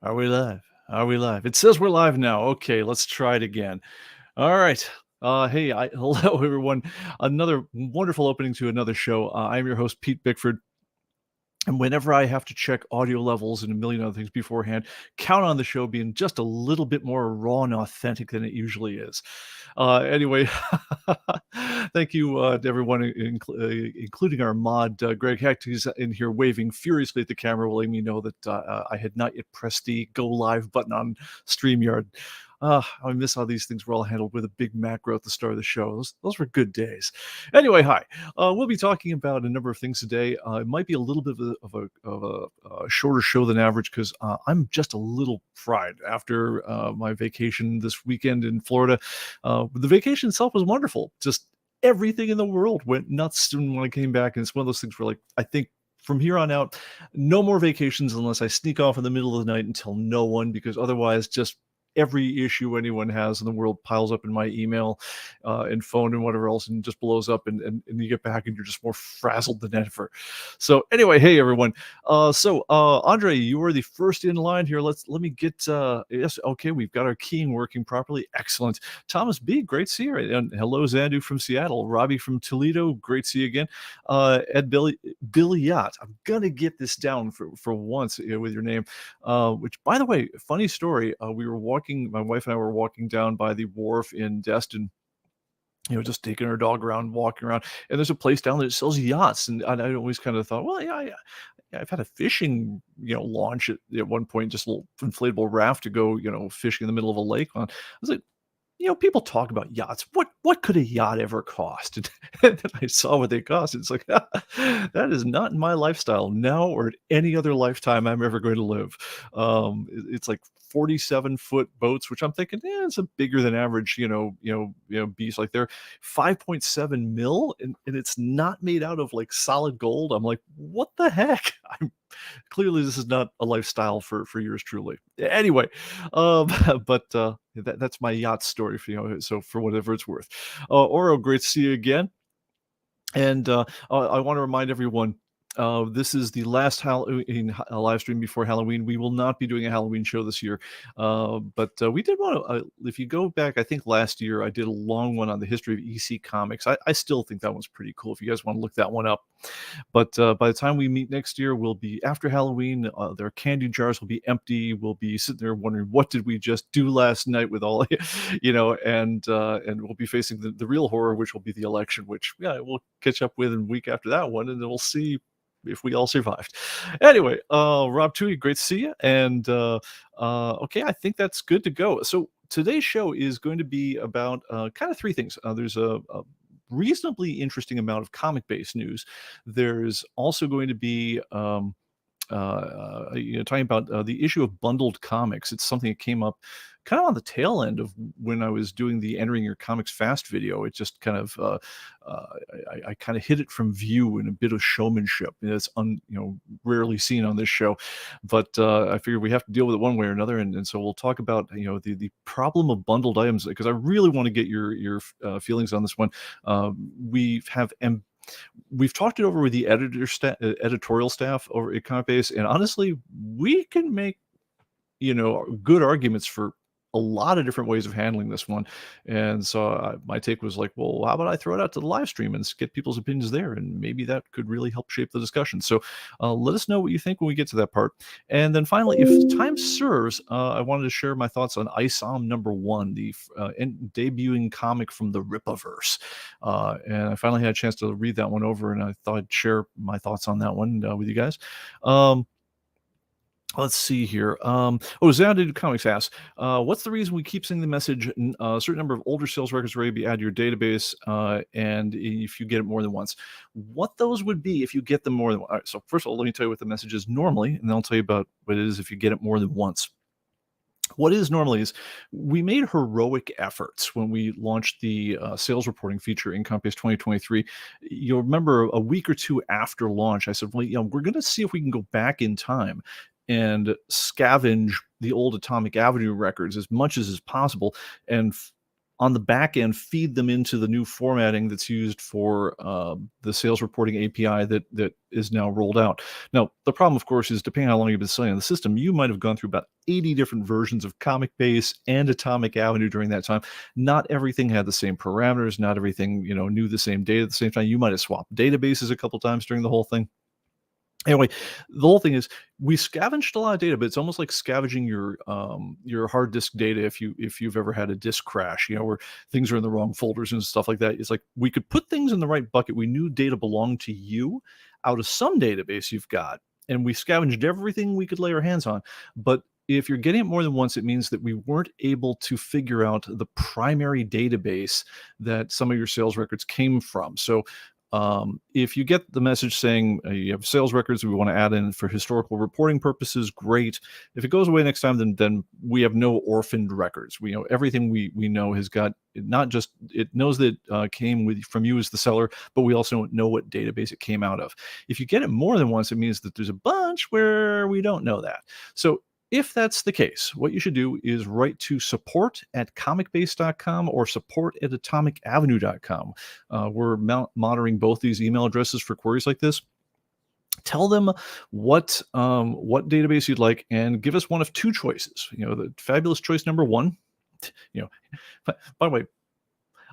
Are we live? Are we live? It says we're live now. Okay, let's try it again. All right. Hey, hello everyone. Another wonderful opening to another show. I'm your host, Pete Bickford. And whenever I have to check audio levels and a million other things beforehand, count on the show being just a little bit more raw and authentic than it usually is. Anyway, thank you to everyone, including our mod, Greg Hecht, who's in here waving furiously at the camera, letting me know that I had not yet pressed the go live button on StreamYard. I miss how these things were all handled with a big macro at the start of the show. Those were good days. Anyway, hi. We'll be talking about a number of things today. It might be a little bit of a shorter show than average because I'm just a little fried after my vacation this weekend in Florida. The vacation itself was wonderful. Just everything in the world went nuts when I came back. And it's one of those things where, like, I think from here on out, no more vacations unless I sneak off in the middle of the night and tell no one, because otherwise, just every issue anyone has in the world piles up in my email and phone and whatever else, and just blows up, and you get back and you're just more frazzled than ever. So anyway, hey everyone. Andre, you are the first in line here. Let me get yes, okay, we've got our keying working properly. Excellent. Thomas B, great to see you. And hello, Zandu from Seattle. Robbie from Toledo, great to see you again. Ed Billy Yacht. I'm gonna get this down for once with your name. Which, by the way, funny story. We were my wife and I were walking down by the wharf in Destin, just taking our dog around, walking around, and there's a place down there that sells yachts. And I always kind of thought, well, yeah, I've had a fishing, launch at one point, just a little inflatable raft to go, fishing in the middle of a lake on. I was like, people talk about yachts. What could a yacht ever cost? And then I saw what they cost. It's like, that is not in my lifestyle now or at any other lifetime I'm ever going to live. It's like 47-foot boats, which I'm thinking, it's a bigger than average, beast. Like they're 5.7 mil, and it's not made out of like solid gold. I'm like, what the heck? Clearly this is not a lifestyle for yours truly. Anyway, but that's my yacht story for so for whatever it's worth. Oro, great to see you again. And I want to remind everyone, this is the last Halloween live stream before Halloween. We will not be doing a Halloween show this year, but we did want to. If you go back, I think last year I did a long one on the history of EC Comics. I still think that one's pretty cool. If you guys want to look that one up, but by the time we meet next year, we'll be after Halloween. Their candy jars will be empty. We'll be sitting there wondering, what did we just do last night with all, and we'll be facing the real horror, which will be the election, which we'll catch up with in a week after that one, and then we'll see if we all survived. Anyway, Rob Tui, great to see you. And okay, I think that's good to go. So today's show is going to be about kind of three things. There's a reasonably interesting amount of ComicBase news. There's also going to be talking about the issue of bundled comics. It's something that came up kind of on the tail end of when I was doing the Entering Your Comics Fast video. It just kind of I kind of hit it from view in a bit of showmanship. It's rarely seen on this show, but I figured we have to deal with it one way or another, and so we'll talk about the problem of bundled items, because I really want to get your feelings on this one. We've talked it over with the editorial staff over at ComicBase, and honestly, we can make good arguments for a lot of different ways of handling this one. And so my take was like, well, how about I throw it out to the live stream and get people's opinions there, and maybe that could really help shape the discussion. So let us know what you think when we get to that part. And then finally, if time serves, I wanted to share my thoughts on ISOM #1, the debuting comic from the Rippaverse. And I finally had a chance to read that one over, and I thought I'd share my thoughts on that one with you guys. Let's see here. Xanadu Comics asks, what's the reason we keep sending the message, a certain number of older sales records are ready to be added to your database, and if you get it more than once? What those would be if you get them more than once. All right, so first of all, let me tell you what the message is normally, and then I'll tell you about what it is if you get it more than once. What is normally is we made heroic efforts when we launched the sales reporting feature in ComicBase 2023. You'll remember a week or two after launch, I said, well, we're going to see if we can go back in time and scavenge the old Atomic Avenue records as much as is possible and on the back end, feed them into the new formatting that's used for the sales reporting API that is now rolled out. Now, the problem, of course, is depending on how long you've been selling the system, you might have gone through about 80 different versions of ComicBase and Atomic Avenue during that time. Not everything had the same parameters. Not everything, knew the same data at the same time. You might have swapped databases a couple times during the whole thing. Anyway, the whole thing is we scavenged a lot of data, but it's almost like scavenging your hard disk data if you've ever had a disk crash, where things are in the wrong folders and stuff like that. It's like we could put things in the right bucket. We knew data belonged to you out of some database you've got, and we scavenged everything we could lay our hands on. But if you're getting it more than once, it means that we weren't able to figure out the primary database that some of your sales records came from. So if you get the message saying you have sales records we want to add in for historical reporting purposes, great. If it goes away next time, then we have no orphaned records. We know everything we know has got, not just it knows that came from you as the seller, but we also know what database it came out of. If you get it more than once, it means that there's a bunch where we don't know that. So if that's the case, what you should do is write to support@comicbase.com or support@atomicavenue.com. We're monitoring both these email addresses for queries like this. Tell them what database you'd like and give us one of two choices. The fabulous choice number one. By the way,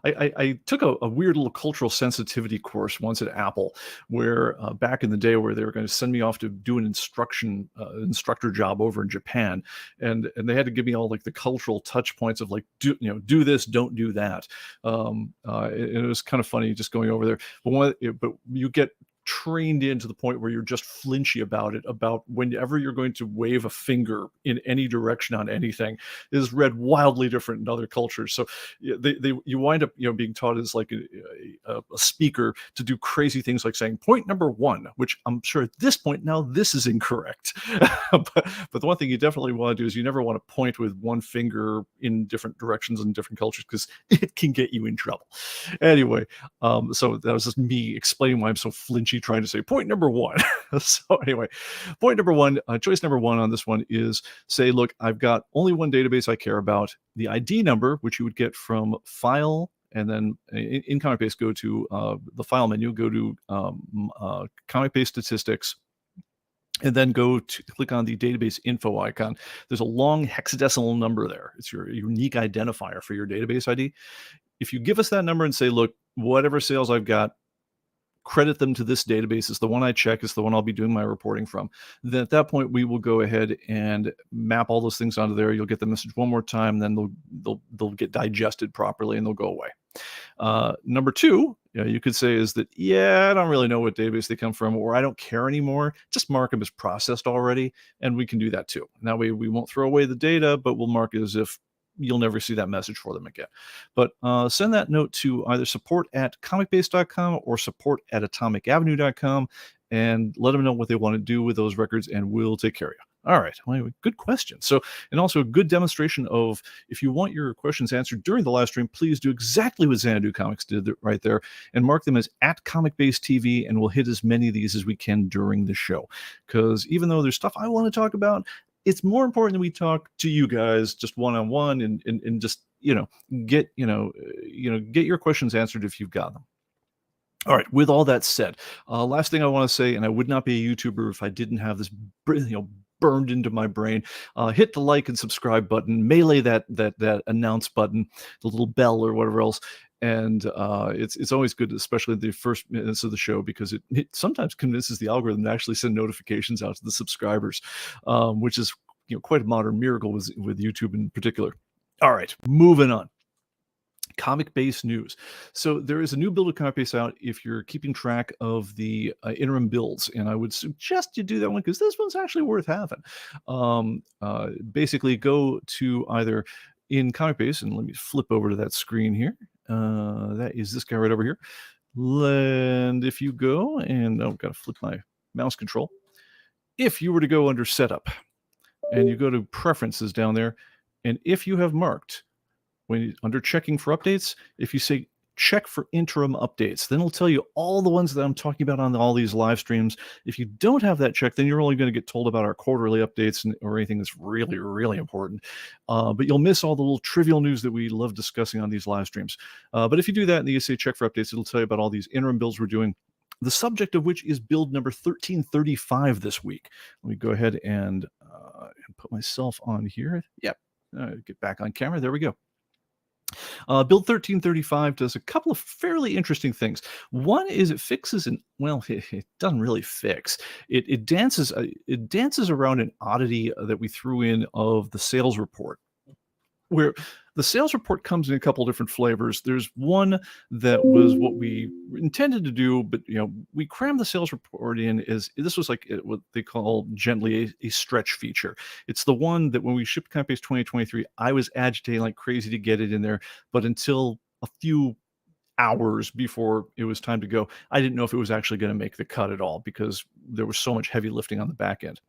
I took a weird little cultural sensitivity course once at Apple, where back in the day, where they were going to send me off to do an instructor job over in Japan, and they had to give me all like the cultural touch points of like do this, don't do that. And it was kind of funny just going over there. But you get trained in to the point where you're just flinchy about it, about whenever you're going to wave a finger in any direction on anything is read wildly different in other cultures. So you wind up being taught as like a speaker to do crazy things like saying point number one, which I'm sure at this point now this is incorrect. but the one thing you definitely want to do is you never want to point with one finger in different directions in different cultures, because it can get you in trouble. Anyway, so that was just me explaining why I'm so flinchy trying to say point number one. So anyway, point number one, choice number one on this one is say, look, I've got only one database I care about. The ID number, which you would get from file, and then in ComicBase, go to the file menu, go to ComicBase statistics, and then go to click on the database info icon. There's a long hexadecimal number there. It's your unique identifier for your database ID. If you give us that number and say, look, whatever sales I've got, credit them to this database, is the one I check, is the one I'll be doing my reporting from, then at that point we will go ahead and map all those things onto there. You'll get the message one more time, then they'll get digested properly and they'll go away. Number two, you could say is that, I don't really know what database they come from, or I don't care anymore. Just mark them as processed already, and we can do that too. And that way we won't throw away the data, but we'll mark it as if you'll never see that message for them again. But send that note to either support@comicbase.com or support@atomicavenue.com and let them know what they want to do with those records, and we'll take care of you. All right. Well, good question. So, and also a good demonstration of, if you want your questions answered during the live stream, please do exactly what Xanadu Comics did right there and mark them as @ComicBaseTV, and we'll hit as many of these as we can during the show. Because even though there's stuff I want to talk about, it's more important that we talk to you guys just one-on-one and just, get your questions answered if you've got them. All right. With all that said, last thing I want to say, and I would not be a YouTuber if I didn't have this, burned into my brain. Hit the like and subscribe button, melee that announce button, the little bell or whatever else. And it's always good, especially the first minutes of the show, because it sometimes convinces the algorithm to actually send notifications out to the subscribers, which is quite a modern miracle with YouTube in particular. All right, moving on. ComicBase news. So there is a new build of ComicBase out if you're keeping track of the interim builds, and I would suggest you do that one because this one's actually worth having. Basically, go to either in ComicBase, and let me flip over to that screen here. That is this guy right over here. And if you go and I've got to flip my mouse control. If you were to go under setup and you go to preferences down there, and if you have marked under checking for updates, if you say check for interim updates. Then it'll tell you all the ones that I'm talking about on all these live streams. If you don't have that check, then you're only going to get told about our quarterly updates or anything that's really, really important. But you'll miss all the little trivial news that we love discussing on these live streams. But if you do that and you say check for updates, it'll tell you about all these interim builds we're doing, the subject of which is build number 1335 this week. Let me go ahead and put myself on here. Yep. Get back on camera. There we go. Build 1335 does a couple of fairly interesting things. One is it fixes it doesn't really fix. It dances around an oddity that we threw in of the sales report, where the sales report comes in a couple different flavors. There's one that was what we intended to do, but we crammed the sales report in as this was like what they call gently a stretch feature. It's the one that when we shipped ComicBase 2023, I was agitating like crazy to get it in there, but until a few hours before it was time to go, I didn't know if it was actually going to make the cut at all because there was so much heavy lifting on the back end.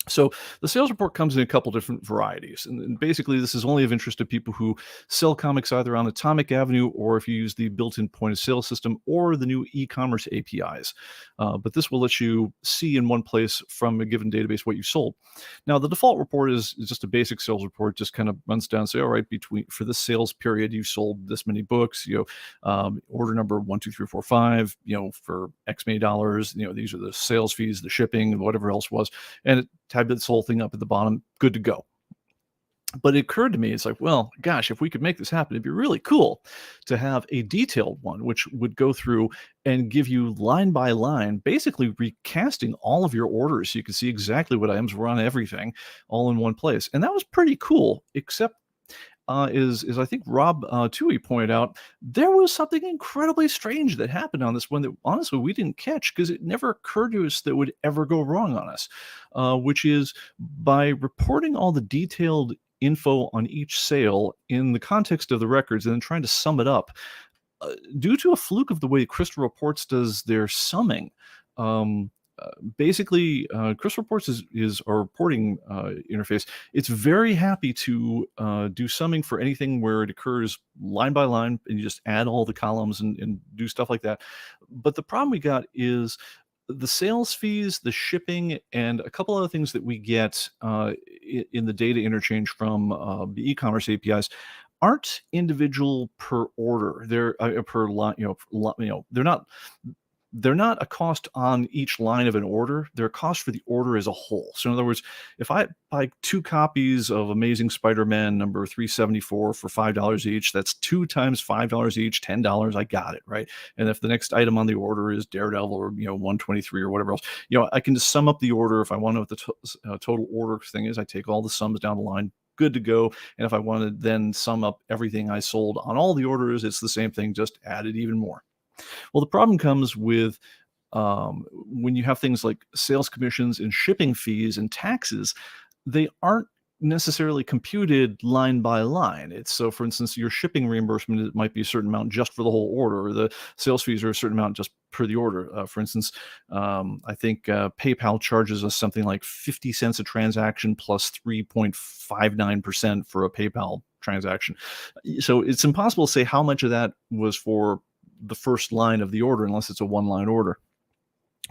So the sales report comes in a couple different varieties, and basically this is only of interest to people who sell comics either on Atomic Avenue or if you use the built-in point-of-sale system or the new e-commerce APIs. But this will let you see in one place from a given database what you sold. Now the default report is just a basic sales report, just kind of runs down and say, all right, for this sales period you sold this many books, order number 1, 2, 3, 4, 5, for X many dollars, these are the sales fees, the shipping, and whatever else was, and it tabulate this whole thing up at the bottom, good to go. But it occurred to me, it's like, well, gosh, if we could make this happen, it'd be really cool to have a detailed one, which would go through and give you line by line, basically recasting all of your orders so you can see exactly what items were on everything all in one place. And that was pretty cool, except is I think Rob Toohey pointed out, there was something incredibly strange that happened on this one that honestly we didn't catch because it never occurred to us that would ever go wrong on us, which is by reporting all the detailed info on each sale in the context of the records and then trying to sum it up. Due to a fluke of the way Crystal Reports does their summing, basically, Crystal Reports is our reporting interface. It's very happy to do summing for anything where it occurs line by line, and you just add all the columns and do stuff like that. But the problem we got is the sales fees, the shipping, and a couple other things that we get in the data interchange from the e-commerce APIs aren't individual per order. They're per line. They're not a cost on each line of an order. They're a cost for the order as a whole. So in other words, if I buy 2 copies of Amazing Spider-Man number 374 for $5 each, that's 2 times $5 each, $10. I got it, right? And if the next item on the order is Daredevil or 123 or whatever else, I can just sum up the order. If I want to know what the total order thing is, I take all the sums down the line, good to go. And if I want to then sum up everything I sold on all the orders, it's the same thing, just added even more. Well, the problem comes with when you have things like sales commissions and shipping fees and taxes, they aren't necessarily computed line by line. It's so, for instance, your shipping reimbursement, it might be a certain amount just for the whole order, or the sales fees are a certain amount just per the order. For instance, I think PayPal charges us something like 50 cents a transaction plus 3.59% for a PayPal transaction. So it's impossible to say how much of that was for the first line of the order unless it's a one-line order.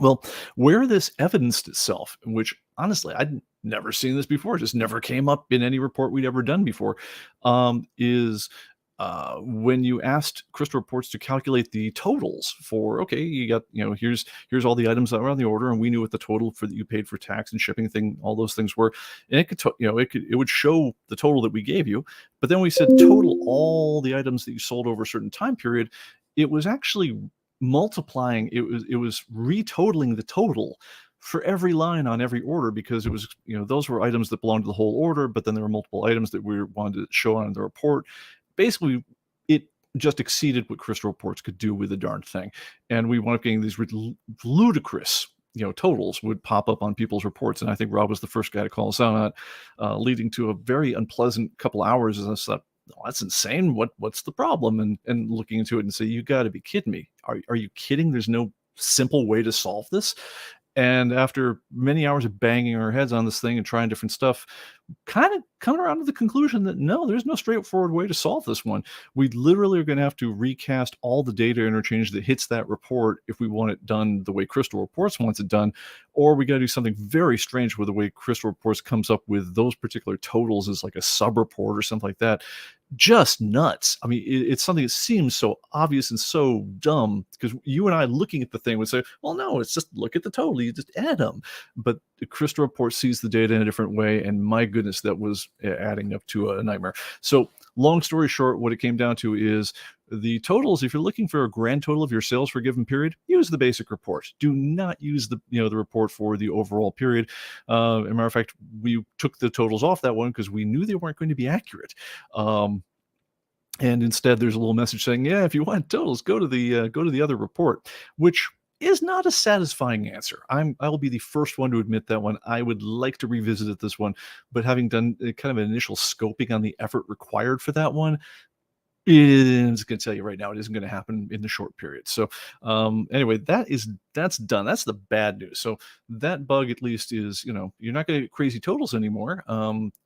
Well, where this evidenced itself, which honestly I'd never seen this before, just never came up in any report we'd ever done before, is when you asked Crystal Reports to calculate the totals for, okay, you got, here's all the items that were on the order, and we knew what the total for that you paid for tax and shipping thing, all those things were, and it would show the total that we gave you, but then we said total all the items that you sold over a certain time period. It was actually multiplying, it was retotaling the total for every line on every order, because it was, those were items that belonged to the whole order, but then there were multiple items that we wanted to show on the report. Basically, it just exceeded what Crystal Reports could do with the darn thing. And we wound up getting these ludicrous, totals would pop up on people's reports. And I think Rob was the first guy to call us out on it, leading to a very unpleasant couple hours as I thought, oh, that's insane. What's the problem? And looking into it and say, you got to be kidding me. Are you kidding? There's no simple way to solve this. And after many hours of banging our heads on this thing and trying different stuff, kind of coming around to the conclusion that no, there's no straightforward way to solve this one. We literally are going to have to recast all the data interchange that hits that report if we want it done the way Crystal Reports wants it done, or we got to do something very strange with the way Crystal Reports comes up with those particular totals as like a sub report or something like that. Just nuts. I mean, it's something that seems so obvious and so dumb because you and I looking at the thing would say, well, no, it's just look at the total. You just add them. But the Crystal Report sees the data in a different way. And my goodness, that was adding up to a nightmare. So long story short, what it came down to is the totals. If you're looking for a grand total of your sales for a given period, use the basic report. Do not use the the report for the overall period. As a matter of fact, we took the totals off that one because we knew they weren't going to be accurate. And instead, there's a little message saying, "Yeah, if you want totals, go to the other report," which is not a satisfying answer. I'll be the first one to admit that one. I would like to revisit it this one, but having done kind of an initial scoping on the effort required for that one, it's going to tell you right now it isn't going to happen in the short period. So anyway, that's done. That's the bad news. So that bug at least is, you're not going to get crazy totals anymore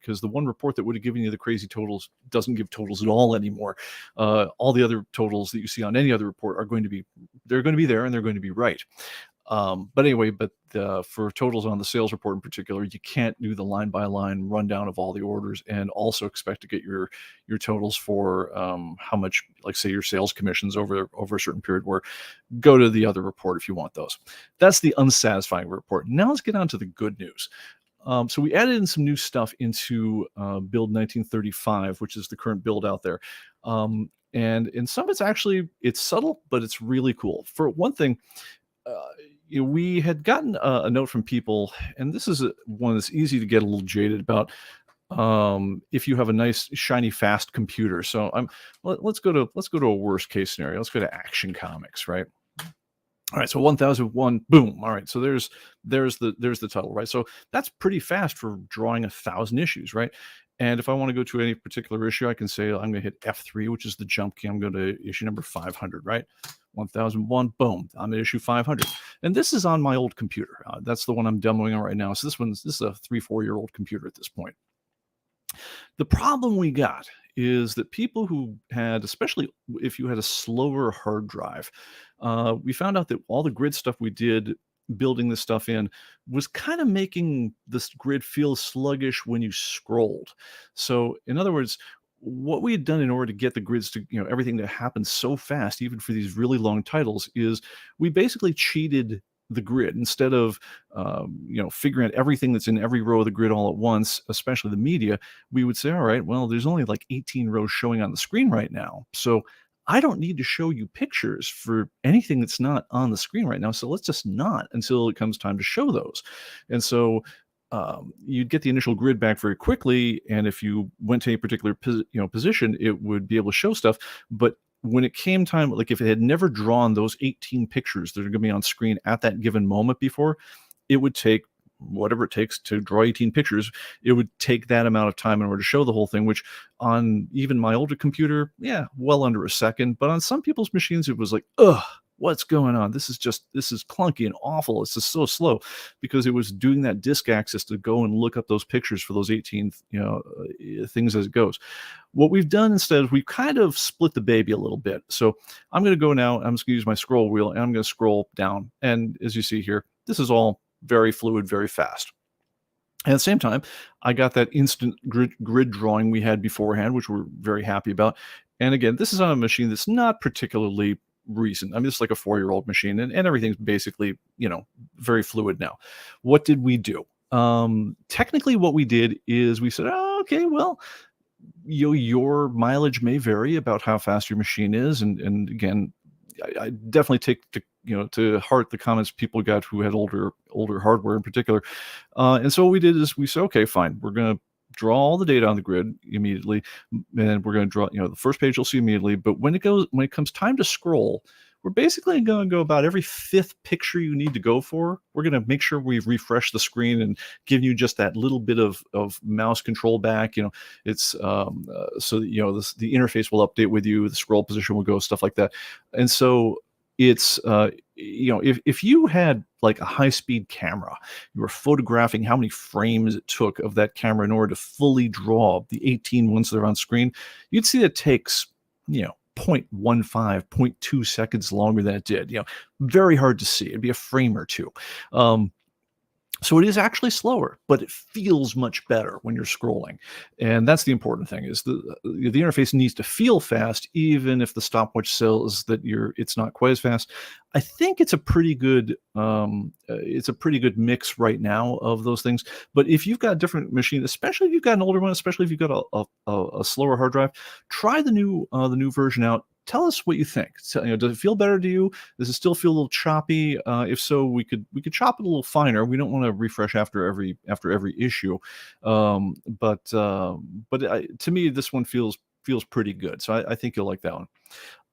because the one report that would have given you the crazy totals doesn't give totals at all anymore. All the other totals that you see on any other report are going to be there and they're going to be right. But anyway, for totals on the sales report in particular, you can't do the line by line rundown of all the orders and also expect to get your totals for how much, like say your sales commissions over a certain period. Where go to the other report if you want those. That's the unsatisfying report. Now let's get on to the good news. So we added in some new stuff into build 1935, which is the current build out there. And in some it's subtle, but it's really cool. For one thing, we had gotten a note from people, and this is one that's easy to get a little jaded about. If you have a nice, shiny, fast computer. So let's go to a worst case scenario. Let's go to Action Comics, right? All right, so 1001, boom. All right, so there's the title, right? So that's pretty fast for drawing 1,000 issues, right? And if I want to go to any particular issue, I can say I'm going to hit F3, which is the jump key. I'm going to issue number 500, right? 1001, boom, I'm at issue 500. And this is on my old computer. That's the one I'm demoing on right now. So this is a 3-4 year old computer at this point. The problem we got is that people who had, especially if you had a slower hard drive, we found out that all the grid stuff we did building this stuff in was kind of making this grid feel sluggish when you scrolled. So in other words, what we had done in order to get the grids to, everything to happen so fast, even for these really long titles, is we basically cheated the grid. Instead of figuring out everything that's in every row of the grid all at once, especially the media, we would say, all right, well, there's only like 18 rows showing on the screen right now, so I don't need to show you pictures for anything that's not on the screen right now, so let's just not until it comes time to show those. And so you'd get the initial grid back very quickly, and if you went to a particular position, it would be able to show stuff. But when it came time, like if it had never drawn those 18 pictures that are going to be on screen at that given moment before, it would take whatever it takes to draw 18 pictures. It would take that amount of time in order to show the whole thing, which on even my older computer, well under a second. But on some people's machines, it was like, ugh, what's going on? This is clunky and awful. It's just so slow, because it was doing that disk access to go and look up those pictures for those 18 things as it goes. What we've done instead is we've kind of split the baby a little bit. So I'm going to go now, I'm just going to use my scroll wheel, and I'm going to scroll down. And as you see here, this is all very fluid, very fast. And at the same time, I got that instant grid drawing we had beforehand, which we're very happy about. And again, this is on a machine that's not particularly recent. I mean, it's like a 4-year-old machine, and everything's basically, very fluid now. What did we do? Technically, what we did is we said, oh, okay, well, your mileage may vary about how fast your machine is. And again, I definitely take to heart the comments people got who had older hardware in particular. And so what we did is we said, okay, fine, we're going to draw all the data on the grid immediately, and we're going to draw, the first page you'll see immediately. But when it comes time to scroll, we're basically going to go about every 5th picture you need to go for. We're going to make sure we've refreshed the screen and give you just that little bit of mouse control back. It's so that, the interface will update with you, the scroll position will go, stuff like that. And so it's if you had like a high-speed camera, you were photographing how many frames it took of that camera in order to fully draw the 18 ones that are on screen, you'd see it takes, 0.15, zero point 0.2 seconds longer than it did. Very hard to see. It'd be a frame or two. Um, so it is actually slower, but it feels much better when you're scrolling. And that's the important thing is the interface needs to feel fast, even if the stopwatch says that it's not quite as fast. I think it's a pretty good mix right now of those things. But if you've got a different machine, especially if you've got an older one, especially if you've got a slower hard drive, try the new version out. Tell us what you think. So, does it feel better to you? Does it still feel a little choppy? If so, we could chop it a little finer. We don't want to refresh after every issue, but to me, this one feels pretty good. So I think you'll like that one.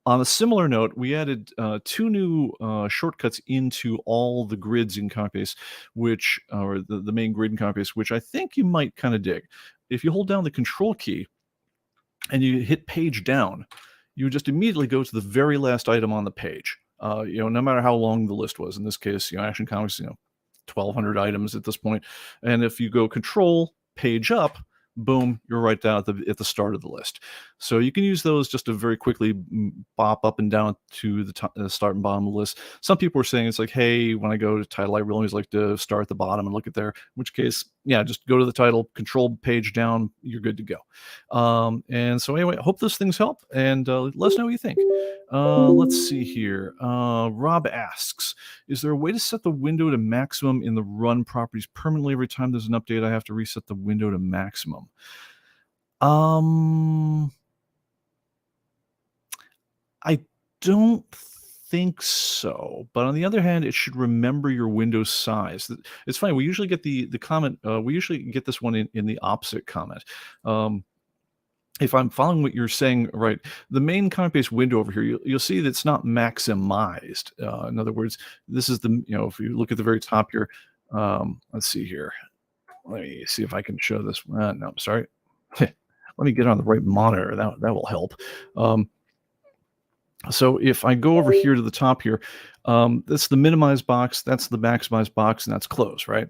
On a similar note, we added two new shortcuts into all the grids in ComicBase, or the main grid in ComicBase, which I think you might kind of dig. If you hold down the Control key and you hit Page Down, you just immediately go to the very last item on the page. No matter how long the list was. In this case, Action Comics, 1,200 items at this point. And if you go Control Page Up, boom, you're right down at the start of the list. So you can use those just to very quickly bop up and down to the start and bottom of the list. Some people are saying it's like, hey, when I go to title, I really always like to start at the bottom and look at there. In which case, yeah, just go to the title, Control Page Down, you're good to go. And so anyway, I hope those things help, and let us know what you think. Let's see here. Rob asks, is there a way to set the window to maximum in the run properties permanently? Every time there's an update, I have to reset the window to maximum. I don't think so, but on the other hand, it should remember your window size. It's funny, we usually get the comment, we usually get this one in the opposite comment. If I'm following what you're saying right, the main ComicBase window over here, you'll see that it's not maximized. In other words, this is if you look at the very top here, let's see here. Let me see if I can show this. No, I'm sorry. Let me get on the right monitor. That will help. So if I go over here to the top here, that's the minimize box, that's the maximize box, and that's close, right?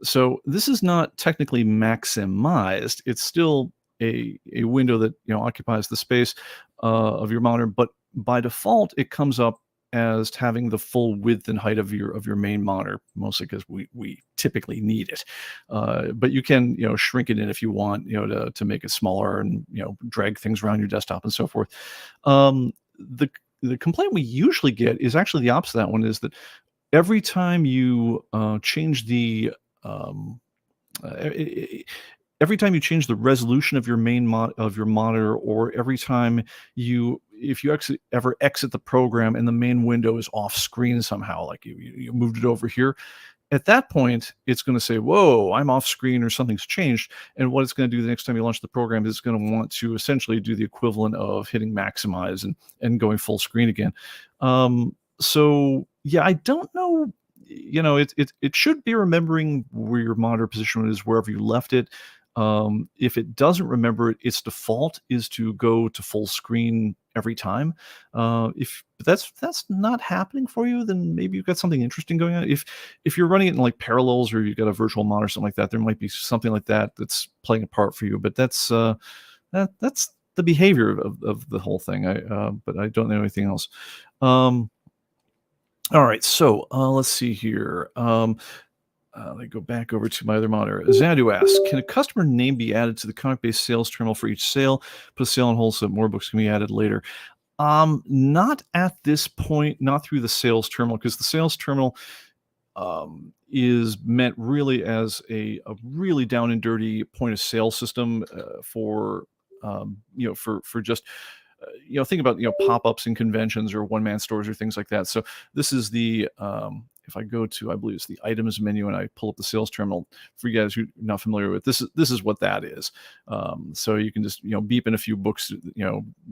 So this is not technically maximized. It's still a window that occupies the space of your monitor, but by default it comes up as having the full width and height of your main monitor, mostly because we typically need it. But you can shrink it in if you want, to make it smaller and drag things around your desktop and so forth. The complaint we usually get is actually the opposite of that one, is that every time you change the every time you change the resolution of your main of your monitor, or every time if you ever exit the program and the main window is off screen somehow, like you moved it over here, at that point, it's going to say, whoa, I'm off screen or something's changed. And what it's going to do the next time you launch the program is it's going to want to essentially do the equivalent of hitting maximize and going full screen again. So yeah, I don't know. It should be remembering where your monitor position is wherever you left it. If it doesn't remember it, its default is to go to full screen every time. If that's not happening for you, then maybe you've got something interesting going on. If you're running it in like Parallels, or you've got a virtual monitor or something like that, there might be something like that that's playing a part for you. But that's the behavior of the whole thing. But I don't know anything else. All right, so let's see here. Let me go back over to my other monitor. Zadu asks, can a customer name be added to the ComicBase sales terminal for each sale? Put a sale on hold so more books can be added later. Not at this point, not through the sales terminal, because the sales terminal is meant really as a really down and dirty point of sale system for just think about pop-ups in conventions or one-man stores or things like that. So this is the if I go to, I believe it's the items menu, and I pull up the sales terminal, for you guys who are not familiar with this is what that is. So you can just beep in a few books,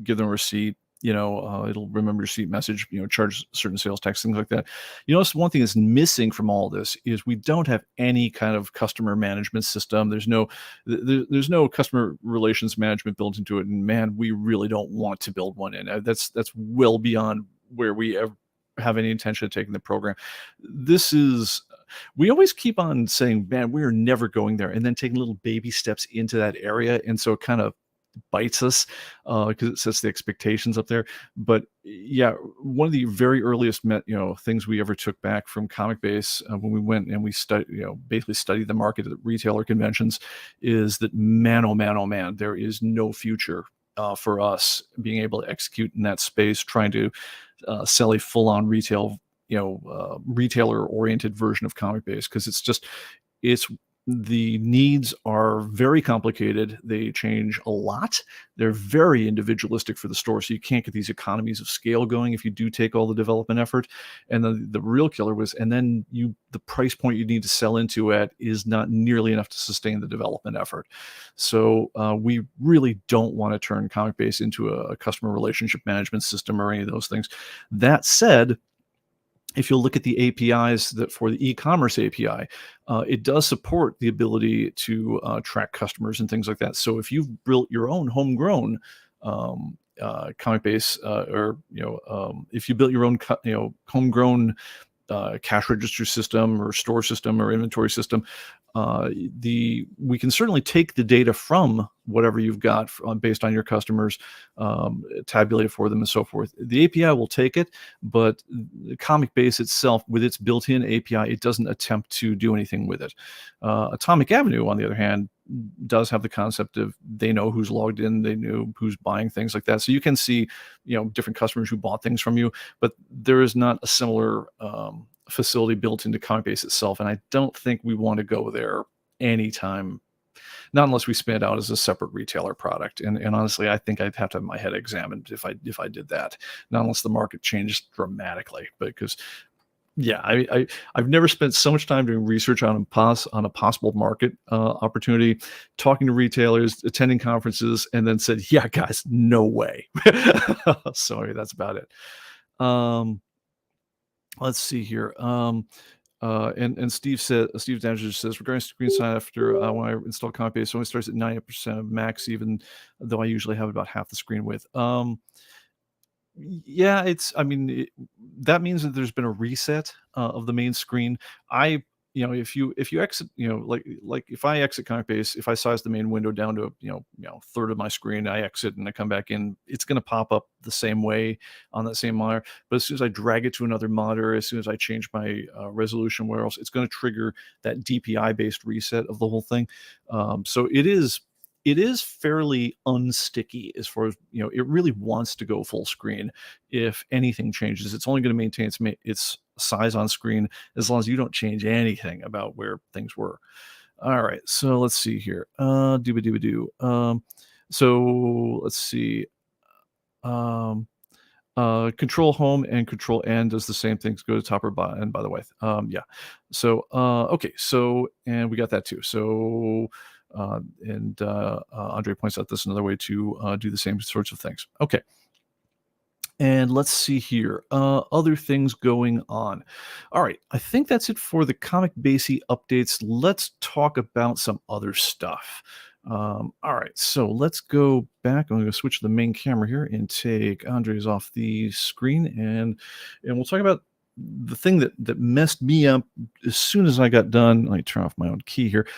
give them a receipt, it'll remember your receipt message, charge certain sales tax, things like that. One thing that's missing from all this is we don't have any kind of customer management system. There's no customer relations management built into it, and man, we really don't want to build one in. That's well beyond where we have any intention of taking the program. This is we always keep on saying, man, we're never going there, and then taking little baby steps into that area, and so it kind of bites us because it sets the expectations up there. But yeah, one of the very earliest things we ever took back from ComicBase when we went and we basically studied the market at retailer conventions is that, man, oh man, oh man, there is no future for us being able to execute in that space, trying to sell a full-on retailer-oriented version of ComicBase, because it's the needs are very complicated. They change a lot. They're very individualistic for the store, so you can't get these economies of scale going if you do take all the development effort. And the real killer was, and then the price point you need to sell into at is not nearly enough to sustain the development effort. So we really don't want to turn ComicBase into a customer relationship management system or any of those things. That said, if you'll look at the APIs for the e-commerce API, it does support the ability to track customers and things like that. So if you've built your own homegrown ComicBase, or if you built your own homegrown cash register system or store system or inventory system, we can certainly take the data from whatever you've got based on your customers, tabulate it for them and so forth. The API will take it, but the ComicBase itself, with its built-in API, it doesn't attempt to do anything with it. Atomic Avenue, on the other hand, does have the concept of they know who's logged in, they know who's buying, things like that. So you can see, different customers who bought things from you, but there is not a similar facility built into ComicBase itself, and I don't think we want to go there anytime, not unless we spin it out as a separate retailer product. And honestly, I think I'd have to have my head examined if I did that, not unless the market changed dramatically. Because yeah, I've never spent so much time doing research on a possible market opportunity, talking to retailers, attending conferences, and then said, yeah, guys, no way. Sorry, that's about it. Let's see here. And Steve Danger says, regarding screen sign after when I install ComicBase, it only starts at 90% of max, even though I usually have about half the screen width. Yeah, that means that there's been a reset of the main screen. If you exit, like if I exit ComicBase, if I size the main window down to a third of my screen, I exit and I come back in, it's going to pop up the same way on that same monitor. But as soon as I drag it to another monitor, as soon as I change my resolution, where else, it's going to trigger that DPI based reset of the whole thing. So it is fairly unsticky as far as, it really wants to go full screen. If anything changes, it's only going to maintain its size on screen as long as you don't change anything about where things were. All right, so let's see here. So let's see. Control home and control N does the same things, go to top or bottom, by the way. Yeah. So okay, so and we got that too. So Andre points out this is another way to do the same sorts of things. Okay. And let's see here. Other things going on. All right. I think that's it for the ComicBase updates. Let's talk about some other stuff. All right. So let's go back. I'm going to switch to the main camera here and take Andre's off the screen, and we'll talk about the thing that messed me up as soon as I got done. Let me turn off my own key here.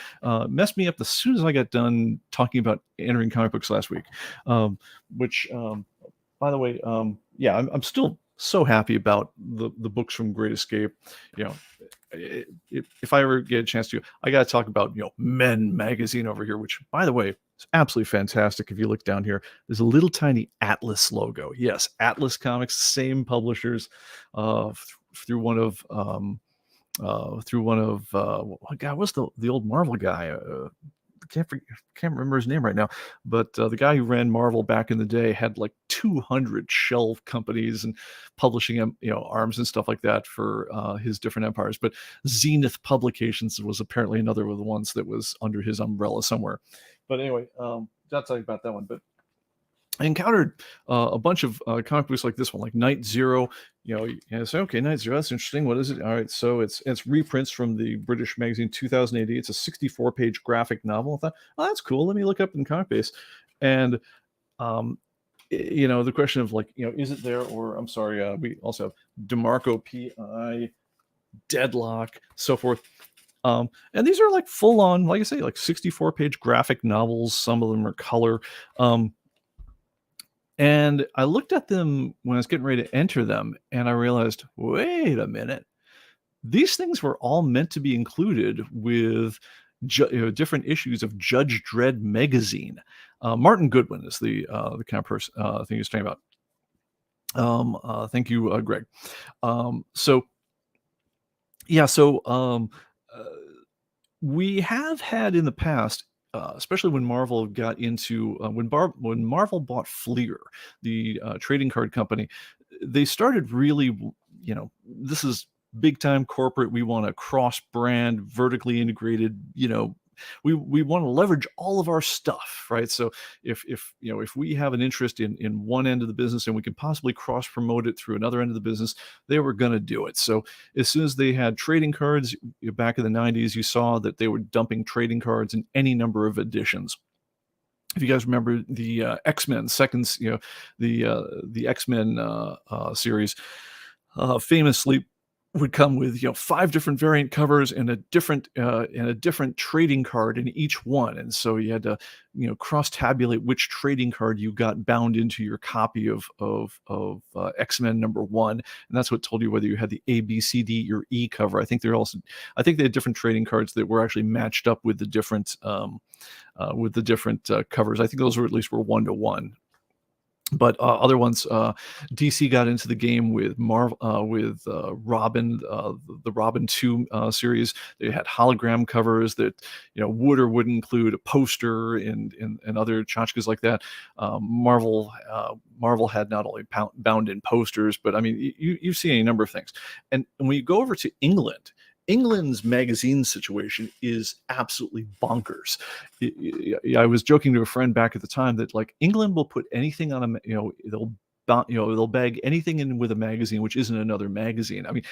Messed me up as soon as I got done talking about entering comic books last week, which, by the way, yeah, I'm still happy about the books from Great Escape. If I ever get a chance to, I got to talk about Men Magazine over here, which, by the way, is absolutely fantastic. If you look down here, there's a little tiny Atlas logo. Yes, Atlas Comics, same publishers, through one of God, what's the old Marvel guy? Can't remember his name right now, but the guy who ran Marvel back in the day had like 200 shell companies and publishing arms and stuff like that for his different empires. But Zenith Publications was apparently another of the ones that was under his umbrella somewhere. But anyway, not talking about that one. But I encountered a bunch of comic books like this one, like Night Zero. Say, okay, Night Zero, that's interesting. What is it? All right, so it's reprints from the British magazine 2000 AD. It's a 64-page graphic novel. I thought, oh, that's cool. Let me look up in ComicBase. And the question of like, is it there? Or I'm sorry, we also have DeMarco PI, Deadlock, so forth. And these are like full on, like I say, like 64-page graphic novels. Some of them are color. And I looked at them when I was getting ready to enter them, and I realized, wait a minute, these things were all meant to be included with different issues of Judge Dredd magazine. Martin Goodwin is the kind of person thing he's talking about. Thank you, Greg. So yeah, so uh, we have had in the past, especially when Marvel got into when Marvel bought Fleer, the trading card company, they started really, this is big time corporate. We want a cross brand, vertically integrated, we want to leverage all of our stuff, right? So if we have an interest in one end of the business and we can possibly cross promote it through another end of the business, they were going to do it. So as soon as they had trading cards back in the 90s, you saw that they were dumping trading cards in any number of editions. If you guys remember the X-Men seconds, the X-Men series, famously would come with 5 different variant covers and a different trading card in each one, and so you had to cross tabulate which trading card you got bound into your copy of X-Men #1, and that's what told you whether you had the A, B, C, D, or E cover. I think they had different trading cards that were actually matched up with the different covers. I think those were at least 1-to-1. But other ones, DC got into the game with Robin, the Robin 2 series. They had hologram covers that would or wouldn't include a poster and other tchotchkes like that. Marvel had not only bound in posters, but I mean you've seen a number of things. And when you go over to England's magazine situation is absolutely bonkers. I was joking to a friend back at the time that like England will put anything on they'll bag anything in with a magazine which isn't another magazine. I mean,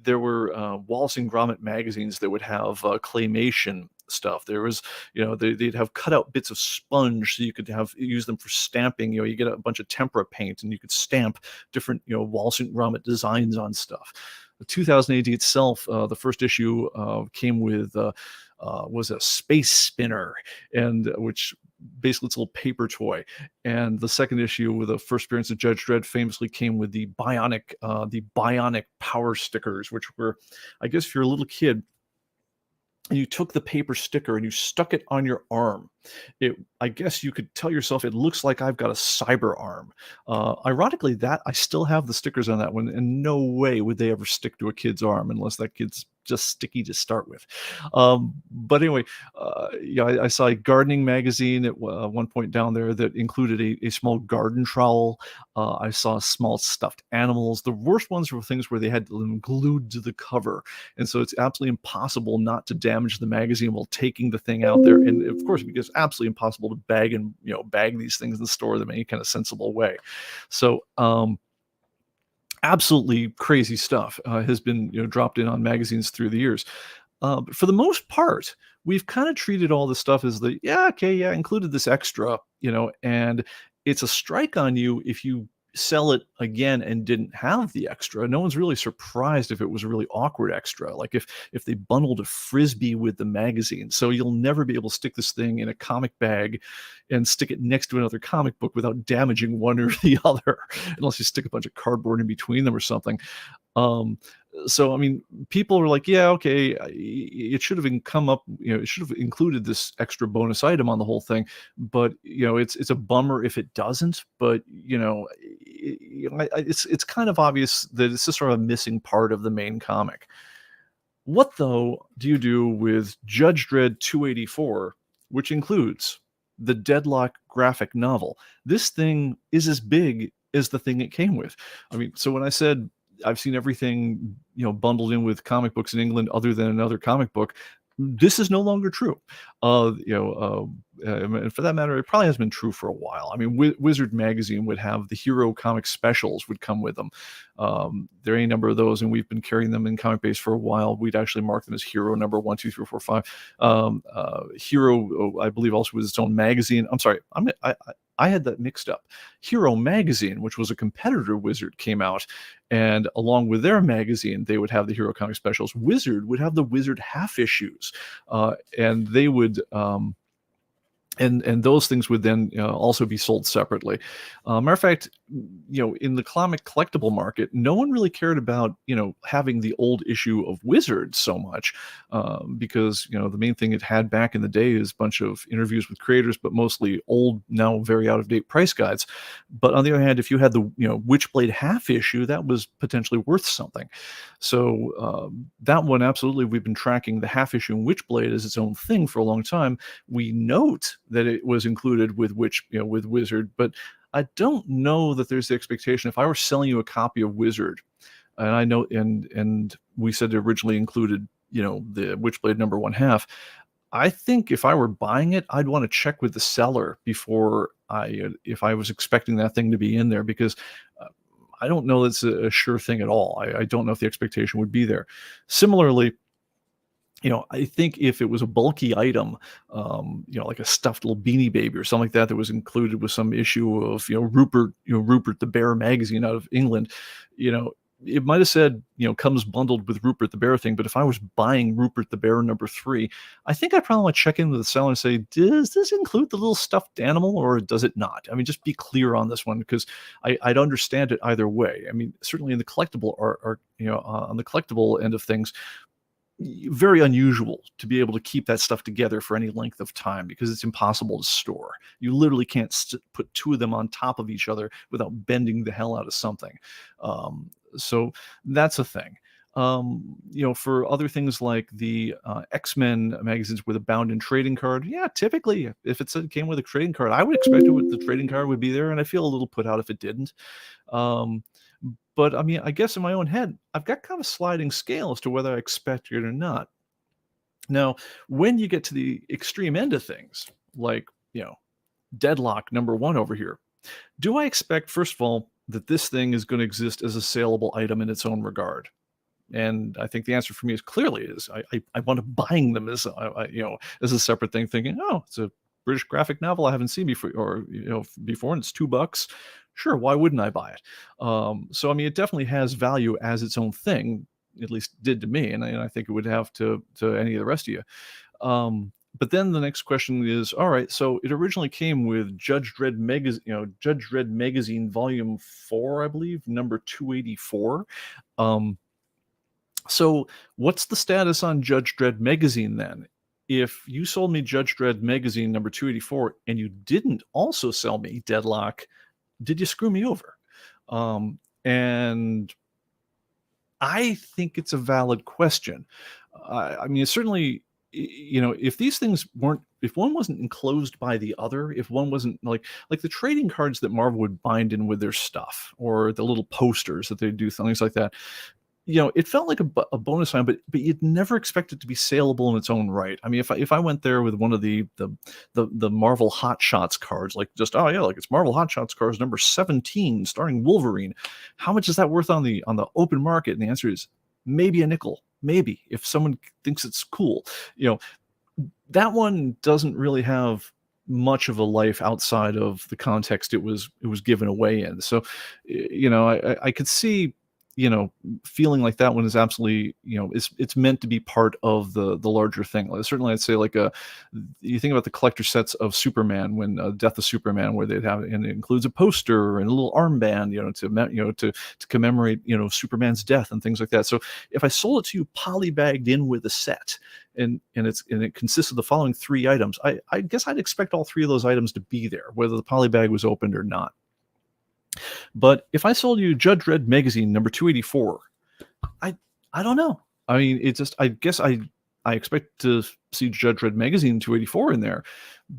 there were Wallace and Gromit magazines that would have claymation stuff. There was, they'd have cut out bits of sponge so you could use them for stamping. You get a bunch of tempera paint and you could stamp different, Wallace and Gromit designs on stuff. 2000 AD itself, the first issue came with was a space spinner, and which basically it's a little paper toy. And the second issue, with the first appearance of Judge Dredd, famously came with the bionic power stickers, which were, I guess, if you're a little kid and you took the paper sticker and you stuck it on your arm, I guess you could tell yourself, it looks like I've got a cyber arm. Ironically, that I still have the stickers on that one, and no way would they ever stick to a kid's arm unless that kid's just sticky to start with. But anyway, I saw a gardening magazine at one point down there that included a small garden trowel. I saw small stuffed animals. The worst ones were things where they had them glued to the cover, and so it's absolutely impossible not to damage the magazine while taking the thing out there. And of course, because it's absolutely impossible to bag these things and store them in any kind of sensible way. So absolutely crazy stuff has been dropped in on magazines through the years. But for the most part, we've kind of treated all this stuff as included this extra, and it's a strike on you if you sell it again and didn't have the extra. No one's really surprised if it was a really awkward extra, like if they bundled a Frisbee with the magazine. So you'll never be able to stick this thing in a comic bag and stick it next to another comic book without damaging one or the other, unless you stick a bunch of cardboard in between them or something. So I mean, people were like, yeah, okay, it should have it should have included this extra bonus item on the whole thing, but it's a bummer if it doesn't. But it's kind of obvious that it's just sort of a missing part of the main comic. What though do you do with Judge Dredd 284, which includes the Deadlock graphic novel? This thing is as big as the thing it came with. I mean, so when I said I've seen everything, bundled in with comic books in England other than another comic book, this is no longer true. and for that matter, it probably has been true for a while. I mean, Wizard magazine would have the Hero comic specials would come with them. There are any number of those, and we've been carrying them in ComicBase for a while. We'd actually mark them as Hero number 1, 2, 3, 4, 5. Hero, I believe, also was its own magazine. I'm sorry, I had that mixed up. Hero magazine, which was a competitor Wizard, came out, and along with their magazine, they would have the Hero comic specials. Wizard would have the Wizard half issues, and they would. And those things would then also be sold separately. Matter of fact, in the comic collectible market, no one really cared about having the old issue of Wizard so much, because the main thing it had back in the day is a bunch of interviews with creators, but mostly old, now very out of date price guides. But on the other hand, if you had the Witchblade half issue, that was potentially worth something. So that one, absolutely, we've been tracking the half issue in Witchblade as its own thing for a long time. We note that it was included with with Wizard, but I don't know that there's the expectation. If I were selling you a copy of Wizard, and I know, and we said it originally included, the Witchblade number 1/2, I think if I were buying it, I'd want to check with the seller before if I was expecting that thing to be in there, because I don't know that's a sure thing at all. I don't know if the expectation would be there. Similarly, I think if it was a bulky item, like a stuffed little Beanie Baby or something like that was included with some issue of, Rupert the Bear magazine out of England, it might have said, comes bundled with Rupert the Bear thing. But if I was buying Rupert the Bear number 3, I think I'd probably want to check in with the seller and say, does this include the little stuffed animal or does it not? I mean, just be clear on this one, because I'd understand it either way. I mean, certainly in the collectible on the collectible end of things, very unusual to be able to keep that stuff together for any length of time, because it's impossible to store. You literally can't put two of them on top of each other without bending the hell out of something. So that's a thing. For other things like the X-Men magazines with a bound-in trading card, yeah, typically if it said came with a trading card, I would expect the trading card would be there, and I feel a little put out if it didn't. But I mean, I guess in my own head, I've got kind of a sliding scale as to whether I expect it or not. Now, when you get to the extreme end of things, like, Deadlock number 1 over here, do I expect, first of all, that this thing is going to exist as a saleable item in its own regard? And I think the answer for me is clearly I want to buying them as as a separate thing, thinking, oh, it's a British graphic novel I haven't seen before, or before, and it's $2. Sure, why wouldn't I buy it? So I mean, it definitely has value as its own thing, at least did to me, and I think it would have to any of the rest of you. But then the next question is, all right, so it originally came with Judge Dredd magazine volume 4, I believe, number 284. So what's the status on Judge Dredd magazine then? If you sold me Judge Dredd magazine number 284 and you didn't also sell me Deadlock, did you screw me over? And I think it's a valid question. I mean, certainly, if these things if one wasn't enclosed by the other, if one wasn't like the trading cards that Marvel would bind in with their stuff, or the little posters that they do, things like that, it felt like a bonus item, but you'd never expect it to be saleable in its own right. I mean, if I went there with one of the Marvel Hot Shots cards, like just, oh yeah, like it's Marvel Hot Shots cards number 17 starring Wolverine, how much is that worth on the open market? And the answer is maybe a nickel, maybe, if someone thinks it's cool. That one doesn't really have much of a life outside of the context it was given away in. So I could see feeling like that one is absolutely, it's meant to be part of the larger thing. Certainly, I'd say you think about the collector sets of Superman, when Death of Superman, where they'd have, and it includes a poster and a little armband, to commemorate, Superman's death and things like that. So if I sold it to you polybagged in with a set, and it consists of the following 3 items, I guess I'd expect all 3 of those items to be there, whether the polybag was opened or not. But if I sold you Judge Dredd magazine number 284, I don't know. I mean, it's just, I guess I expect to see Judge Dredd magazine 284 in there,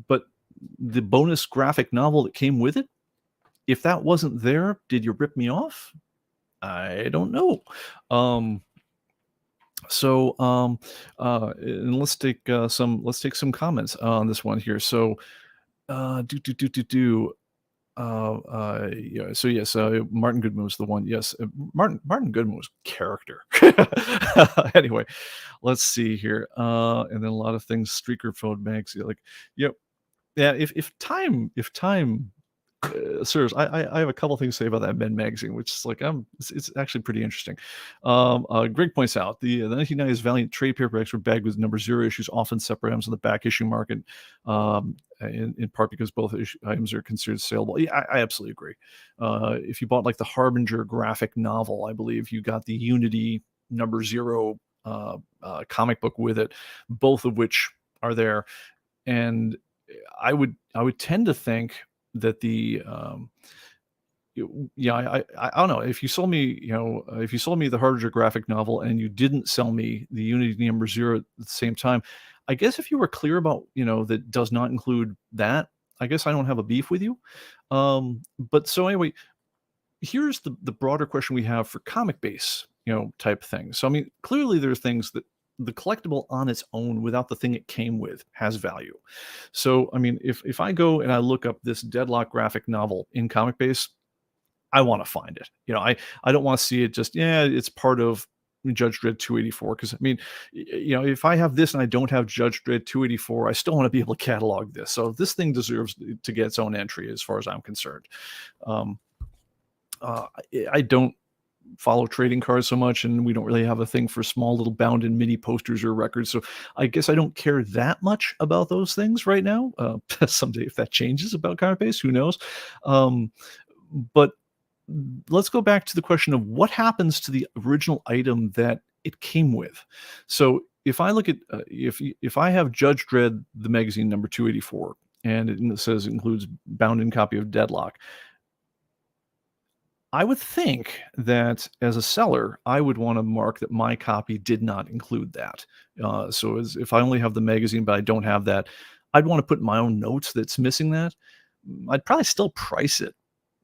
but the bonus graphic novel that came with it, if that wasn't there, did you rip me off? I don't know. And let's take some comments on this one here. So, do do do do do. Yeah. So yes, Martin Goodman was the one. Yes, Martin Goodman was character. Anyway, let's see here. And then a lot of things. Streaker phone mags. Like, yep. Yeah. If time serves, I have a couple things to say about that Men magazine, which is like it's actually pretty interesting. Greg points out the 1990s Valiant trade paperbacks were bagged with number zero issues, often separate items on the back issue market, in part because both items are considered saleable. Yeah, I absolutely agree. If you bought like the Harbinger graphic novel, I believe you got the Unity number zero comic book with it, both of which are there. And I would tend to think that yeah, I don't know. If you sold me the Harbinger graphic novel and you didn't sell me the Unity number zero at the same time, I guess if you were clear about, that does not include that, I guess I don't have a beef with you. But so anyway, here's the broader question we have for comic base, type things. So I mean, clearly there are things that the collectible on its own without the thing it came with has value. So I mean, if I go and I look up this Deadlock graphic novel in comic base, I want to find it. I don't want to see it just, yeah, it's part of Judge Dredd 284. Because I mean, if I have this and I don't have Judge Dredd 284, I still want to be able to catalog this. So this thing deserves to get its own entry, as far as I'm concerned. Um, I don't follow trading cards so much, and we don't really have a thing for small little bound in mini posters or records. So I guess I don't care that much about those things right now. Someday, if that changes about Comic Base, who knows? But let's go back to the question of what happens to the original item that it came with. So if I look at if I have Judge Dredd the magazine number 284, and it says it includes bound in copy of Deadlock, I would think that as a seller, I would want to mark that my copy did not include that. If I only have the magazine but I don't have that, I'd want to put in my own notes that's missing that. I'd probably still price it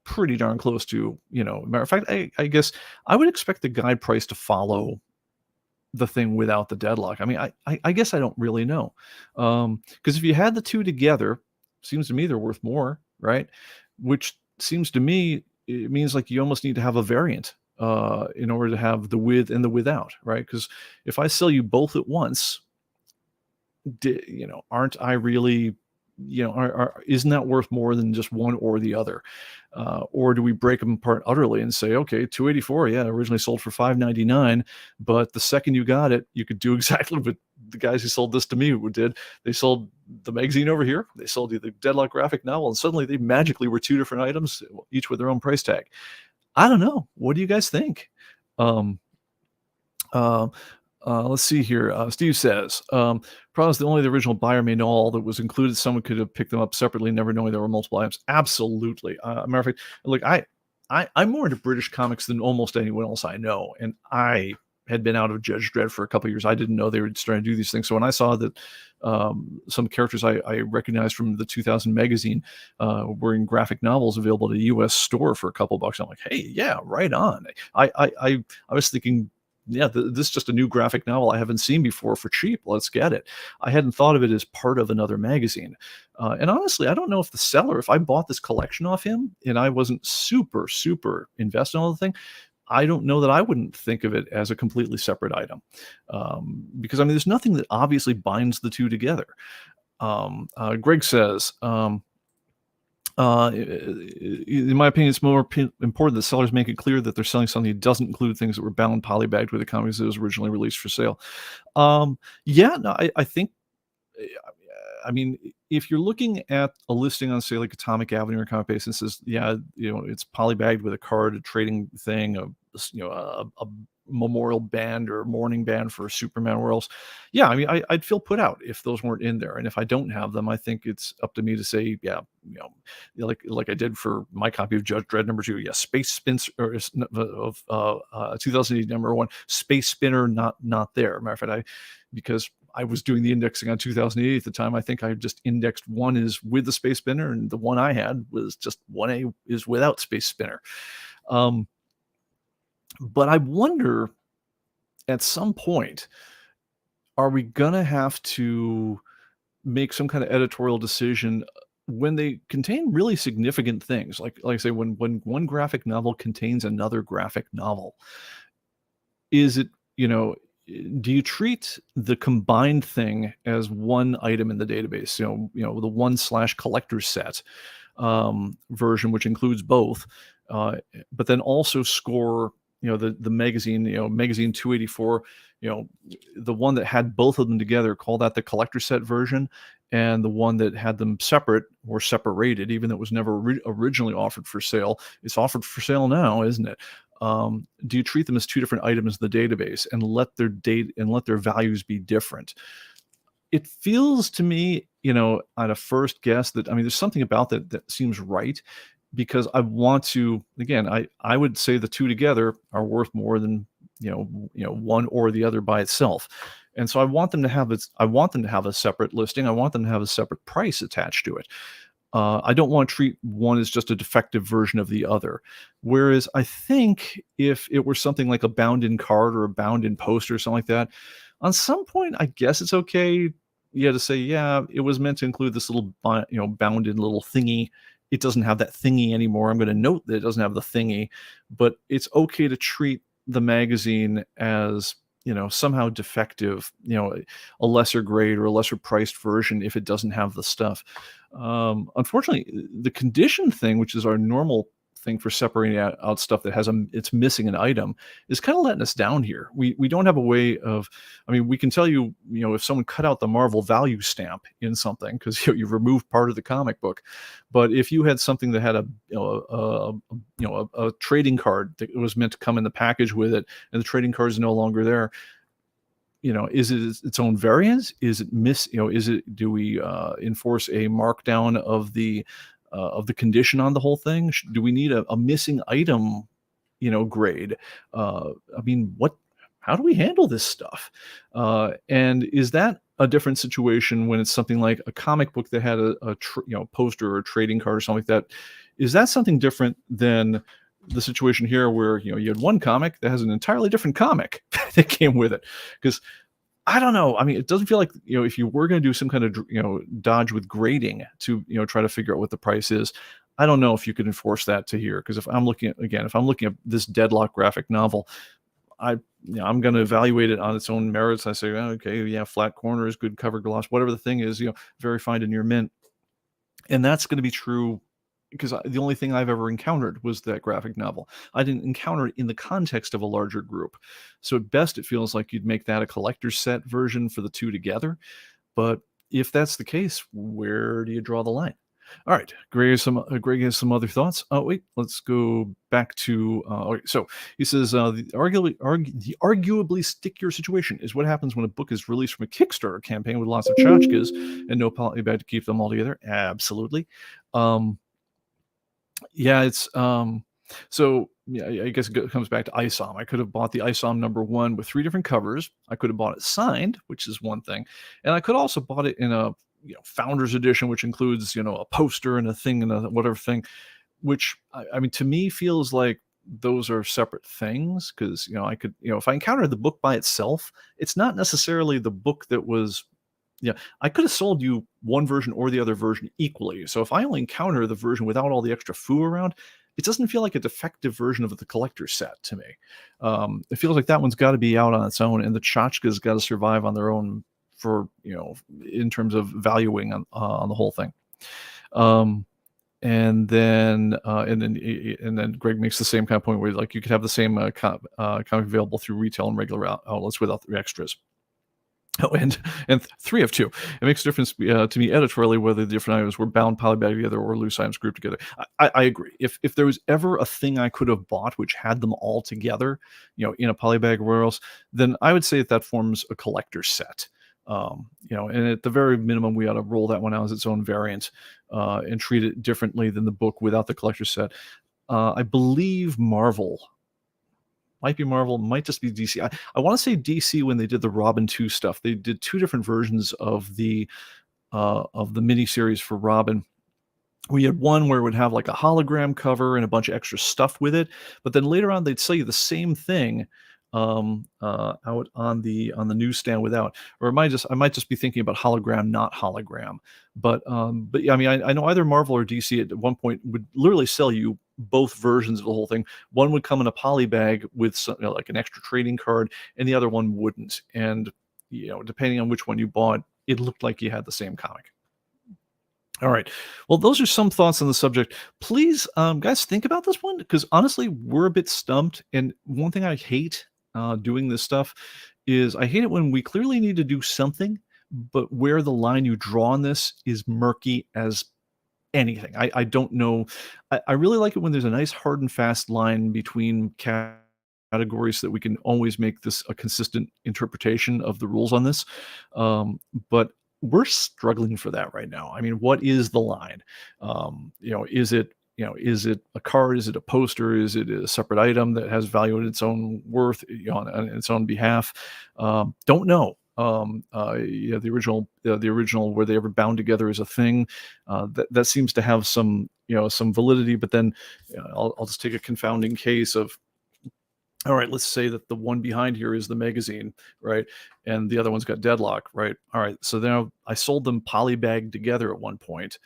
pretty darn close to, matter of fact, I guess I would expect the guide price to follow the thing without the Deadlock. I mean, I guess I don't really know. Because if you had the two together, seems to me they're worth more, right? Which seems to me it means like you almost need to have a variant in order to have the with and the without, right? Because if I sell you both at once, aren't I really, isn't that worth more than just one or the other? Or do we break them apart utterly and say, okay, 284, yeah, originally sold for $5.99, but the second you got it, you could do exactly what the guys who sold this to me did. They sold the magazine over here, they sold you the Deadlock graphic novel, and suddenly they magically were two different items, each with their own price tag. I don't know. What do you guys think? Um, uh, let's see here. Steve says, problem is that only the original buyer may know all that was included. Someone could have picked them up separately, never knowing there were multiple items. Absolutely. Matter of fact, look, I'm more into British comics than almost anyone else I know. And I had been out of Judge Dredd for a couple of years. I didn't know they were starting to do these things. So when I saw that some characters I recognized from the 2000 magazine were in graphic novels available at a U.S. store for a couple bucks, I'm like, hey, yeah, right on. I was thinking, yeah, this is just a new graphic novel I haven't seen before for cheap. Let's get it. I hadn't thought of it as part of another magazine. And honestly, I don't know if the seller, if I bought this collection off him and I wasn't super, super invested in all the thing, I don't know that I wouldn't think of it as a completely separate item. Because I mean, there's nothing that obviously binds the two together. Greg says, in my opinion, it's more important that sellers make it clear that they're selling something that doesn't include things that were bound polybagged with the comics that was originally released for sale. Yeah, no, I think, I mean, if you're looking at a listing on, say, like Atomic Avenue or Comic Base and says, yeah, it's polybagged with a card, a trading thing, a memorial band or mourning band for Superman or else. Yeah, I mean, I'd feel put out if those weren't in there. And if I don't have them, I think it's up to me to say, yeah, like I did for my copy of Judge Dredd number 2. Yeah, Space Spinner of 2008 number 1, Space Spinner not there. Matter of fact, because I was doing the indexing on 2008 at the time, I think I just indexed one is with the Space Spinner, and the one I had was just 1A is without Space Spinner. But I wonder, at some point, are we gonna have to make some kind of editorial decision when they contain really significant things? Like I say, when one graphic novel contains another graphic novel, is it, you know, do you treat the combined thing as one item in the database? The one slash collector set version, which includes both, but then also score, the magazine, magazine 284, you know, the one that had both of them together, call that the collector set version, and the one that had them separate or separated, even though it was never originally offered for sale. It's offered for sale now, isn't it? Do you treat them as two different items in the database and let their date and let their values be different? It feels to me, on a first guess, that, I mean, there's something about that that seems right, because I want to, again, I would say the two together are worth more than, one or the other by itself. And so I want them to have a separate listing. I want them to have a separate price attached to it. I don't want to treat one as just a defective version of the other. Whereas I think if it were something like a bound-in card or a bound-in poster or something like that, on some point, I guess it's okay, yeah, to say, yeah, it was meant to include this little, bound-in little thingy. It doesn't have that thingy anymore. I'm going to note that it doesn't have the thingy, but it's okay to treat the magazine as, somehow defective, a lesser grade or a lesser priced version if it doesn't have the stuff. Unfortunately, the condition thing, which is our normal thing for separating out stuff that it's missing an item, is kind of letting us down here. We don't have a way of, I mean, we can tell you, if someone cut out the Marvel value stamp in something because you've removed part of the comic book, but if you had something that had a trading card that was meant to come in the package with it, and the trading card is no longer there, is it its own variance? Is it do we enforce a markdown of the condition on the whole thing? Do we need a missing item, grade? I mean, how do we handle this stuff? And is that a different situation when it's something like a comic book that had a poster or a trading card or something like that? Is that something different than the situation here where, you had one comic that has an entirely different comic that came with it? Because I don't know. I mean, it doesn't feel like, if you were going to do some kind of, dodge with grading to, try to figure out what the price is, I don't know if you could enforce that to here. Because if I'm looking at this Deadlock graphic novel, I'm going to evaluate it on its own merits. I say, oh, okay, yeah, flat corners, good cover gloss, whatever the thing is, very fine and near mint. And that's going to be true because the only thing I've ever encountered was that graphic novel. I didn't encounter it in the context of a larger group. So at best, it feels like you'd make that a collector's set version for the two together. But if that's the case, where do you draw the line? All right, Greg has some other thoughts. Oh, wait, let's go back to, okay, so he says, the arguably stickier situation is what happens when a book is released from a Kickstarter campaign with lots of tchotchkes and no polybag to keep them all together. Absolutely. Yeah, it's so yeah, I guess it comes back to ISOM. I could have bought the ISOM #1 with 3 different covers. I could have bought it signed, which is one thing, and I could also bought it in a founder's edition, which includes a poster and a thing and a whatever thing, which I mean, to me feels like those are separate things, because I could, if I encountered the book by itself, it's not necessarily the book that was. Yeah, I could have sold you one version or the other version equally. So if I only encounter the version without all the extra foo around, it doesn't feel like a defective version of the collector's set to me. It feels like that one's got to be out on its own, and the tchotchkes got to survive on their own for, in terms of valuing on the whole thing. And then Greg makes the same kind of point where, like, you could have the same comic available through retail and regular outlets without the extras. Oh, and 3 of 2. It makes a difference to me editorially whether the different items were bound polybag together or loose items grouped together. I agree. If there was ever a thing I could have bought which had them all together, in a polybag or else, then I would say that forms a collector's set. And at the very minimum, we ought to roll that one out as its own variant and treat it differently than the book without the collector's set. I believe Marvel. Might be Marvel, might just be DC. I want to say DC when they did the Robin 2 stuff. They did 2 different versions of the miniseries for Robin. We had one where it would have like a hologram cover and a bunch of extra stuff with it, but then later on they'd sell you the same thing out on the newsstand without, or I might just be thinking about hologram, not hologram. But yeah, I mean, I know either Marvel or DC at one point would literally sell you both versions of the whole thing. One would come in a poly bag with some, like an extra trading card, and the other one wouldn't. And depending on which one you bought, it looked like you had the same comic. All right. Well, those are some thoughts on the subject. Please, guys, think about this one, because honestly, we're a bit stumped. And one thing I hate doing this stuff is I hate it when we clearly need to do something, but where the line you draw on this is murky as anything. I don't know. I really like it when there's a nice hard and fast line between categories so that we can always make this a consistent interpretation of the rules on this. But we're struggling for that right now. I mean, what is the line? Is it a card? Is it a poster? Is it a separate item that has value in its own worth, on its own behalf? Don't know. The original where they ever bound together as a thing, that seems to have some validity. But then I'll just take a confounding case of, all right, let's say that the one behind here is the magazine, right? And the other one's got Deadlock, right? All right, so now I sold them polybagged together at one point.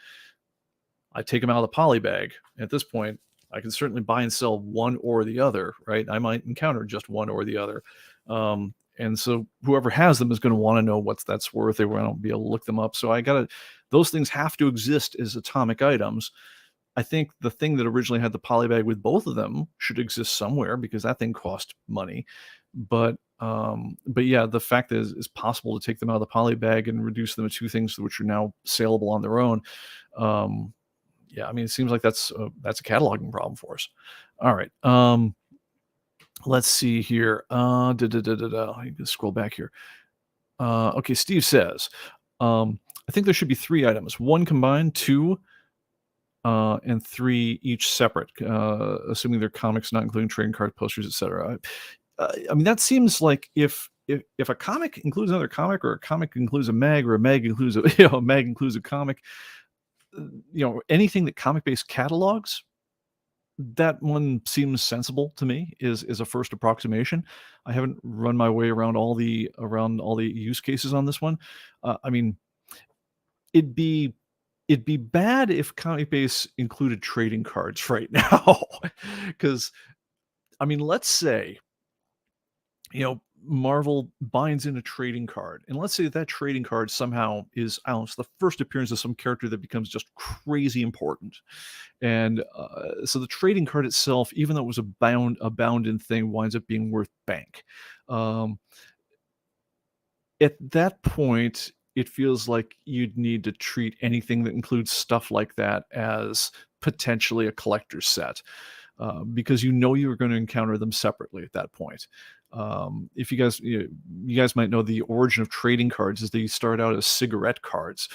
I take them out of the poly bag. At this point, I can certainly buy and sell one or the other, right? I might encounter just one or the other. And so whoever has them is going to want to know what that's worth. They want to be able to look them up. So those things have to exist as atomic items. I think the thing that originally had the polybag with both of them should exist somewhere, because that thing cost money. But yeah, the fact that it's possible to take them out of the polybag and reduce them to two things which are now saleable on their own. Yeah, I mean, it seems like that's a cataloging problem for us. All right. Let's see here. I can scroll back here. Okay, Steve says, I think there should be 3 items, 1 combined, 2 and 3 each separate, assuming they're comics, not including trading card, posters, etc. I mean, that seems like if a comic includes another comic, or a comic includes a mag, or a mag includes a mag includes a comic, anything that ComicBase catalogs, that one seems sensible to me, is a first approximation. I haven't run my way around all the use cases on this one. I mean, it'd be bad if ComicBase included trading cards right now, because I mean, let's say Marvel binds in a trading card, and let's say that trading card somehow is, I don't know, it's the first appearance of some character that becomes just crazy important. And so the trading card itself, even though it was a bound-in thing, winds up being worth bank. At that point, it feels like you'd need to treat anything that includes stuff like that as potentially a collector's set, because you're going to encounter them separately at that point. If you guys might know, the origin of trading cards is they start out as cigarette cards.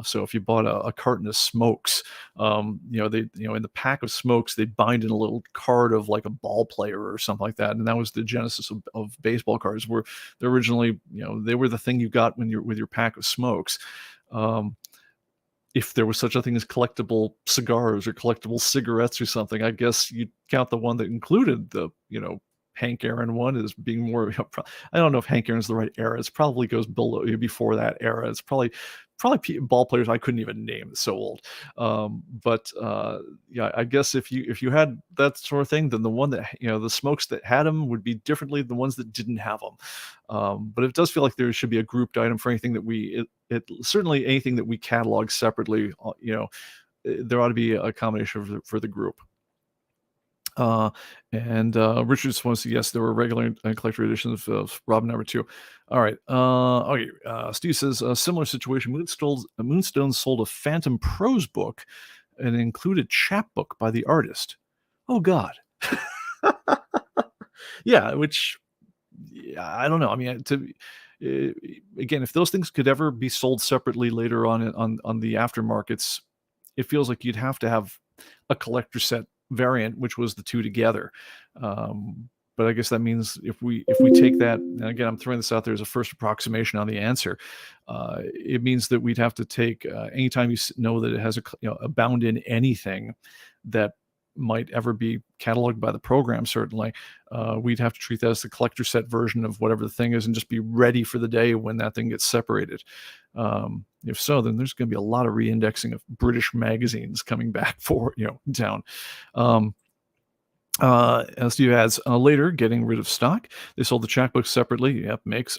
So if you bought a carton of smokes, in the pack of smokes, they'd bind in a little card of like a ball player or something like that. And that was the genesis of baseball cards, where they're originally, they were the thing you got with your pack of smokes. If there was such a thing as collectible cigars or collectible cigarettes or something, I guess you'd count the one that included the, Hank Aaron one as being more. I don't know if Hank Aaron's the right era. It probably goes before that era. It's probably ball players I couldn't even name. It's so old. Yeah, I guess if you had that sort of thing, then the one that the smokes that had them would be differently than the ones that didn't have them. But it does feel like there should be a grouped item for anything that certainly anything that we catalog separately. There ought to be a combination for the group. Richard just wants to, yes, there were regular and collector editions of Robin number 2. All right. Okay. Steve says, a similar situation. Moonstone sold a Phantom Prose book and an included chapbook by the artist. Oh God. Yeah, which, I don't know. I mean, again, if those things could ever be sold separately later on the aftermarkets, it feels like you'd have to have a collector set variant, which was the 2 together. But I guess that means if we take that, and again, I'm throwing this out there as a first approximation on the answer, it means that we'd have to take anytime you know that it has a bound in anything that might ever be cataloged by the program. Certainly, we'd have to treat that as the collector set version of whatever the thing is, and just be ready for the day when that thing gets separated. If so, then there's going to be a lot of reindexing of British magazines coming back for down. Steve adds, later, getting rid of stock, they sold the chapbooks separately. Yep, makes